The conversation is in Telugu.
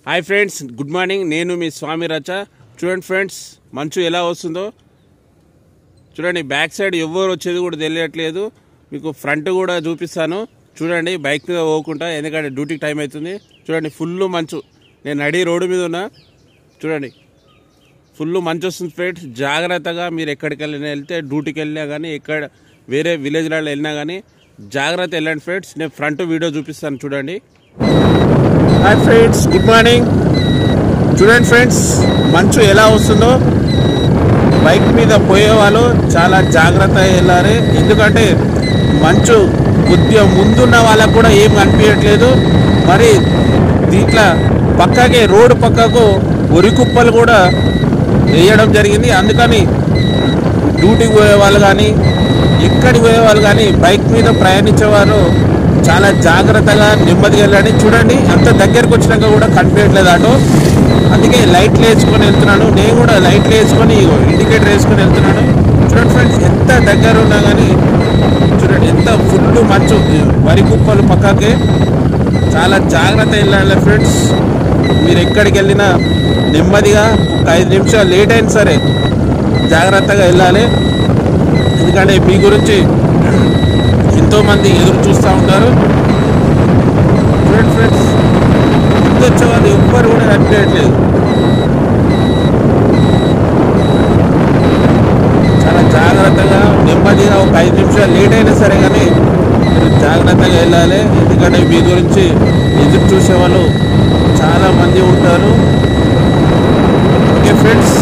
Hi friends, good morning. నేను మీ స్వామి రచ. చూడండి ఫ్రెండ్స్, మంచు ఎలా వస్తుందో చూడండి. బ్యాక్ సైడ్ ఎవరు వచ్చేది కూడా తెలియట్లేదు. మీకు ఫ్రంట్ కూడా చూపిస్తాను చూడండి. బైక్ మీద పోకుండా, ఎందుకంటే డ్యూటీకి టైం అవుతుంది. చూడండి, ఫుల్ మంచు. నేను నడి రోడ్డు మీద ఉన్నా. చూడండి, ఫుల్ మంచు వస్తుంది ఫ్రెండ్స్. జాగ్రత్తగా మీరు ఎక్కడికి వెళ్తే, డ్యూటీకి వెళ్ళినా కానీ, ఎక్కడ వేరే విలేజ్లలో వెళ్ళినా కానీ జాగ్రత్త వెళ్ళండి ఫ్రెండ్స్. నేను ఫ్రంట్ వీడియో చూపిస్తాను చూడండి. Hi friends, good morning. చూడండి ఫ్రెండ్స్, మంచు ఎలా వస్తుందో. బైక్ మీద పోయే వాళ్ళు చాలా జాగ్రత్తగా వెళ్ళాలి. ఎందుకంటే మంచు కొద్దిగా ముందున్న వాళ్ళకు కూడా ఏం కనిపించట్లేదు. మరి దీంట్లో పక్కకి, రోడ్డు పక్కకు ఉరికుప్పలు కూడా వేయడం జరిగింది. అందుకని డ్యూటీకి పోయే వాళ్ళు కానీ, ఎక్కడికి పోయే వాళ్ళు కానీ, బైక్ మీద ప్రయాణించేవారు చాలా జాగ్రత్తగా నెమ్మదిగా వెళ్ళండి. చూడండి, అంత దగ్గరకు వచ్చినాక కూడా కనిపించట్లేదు ఆటో. అందుకే లైట్లు వేసుకొని వెళ్తున్నాను. నేను కూడా లైట్లు వేసుకొని, ఇండికేటర్ వేసుకొని వెళ్తున్నాను. చూడండి ఫ్రెండ్స్, ఎంత దగ్గర ఉన్నా కానీ చూడండి, ఎంత ఫుల్ మంచు. వరి కుప్పలు పక్కకే. చాలా జాగ్రత్త వెళ్ళాలి ఫ్రెండ్స్. మీరు ఎక్కడికి వెళ్ళినా నెమ్మదిగా, ఒక 5 నిమిషాలు లేట్ అయినా సరే జాగ్రత్తగా వెళ్ళాలి. ఎందుకంటే మీ గురించి ఎంతోమంది ఎదురు చూస్తూ ఉంటారు. చూడండి ఫ్రెండ్స్, ముందు వచ్చే వాళ్ళు ఎవ్వరు కూడా కనిపించట్లేదు. చాలా జాగ్రత్తగా, నెమ్మదిగా, ఒక 5 నిమిషాలు లేట్ అయినా సరే కానీ మీరు జాగ్రత్తగా వెళ్ళాలి. ఎందుకంటే మీ గురించి ఎదురు చూసే వాళ్ళు చాలా మంది ఉంటారు. Okay friends.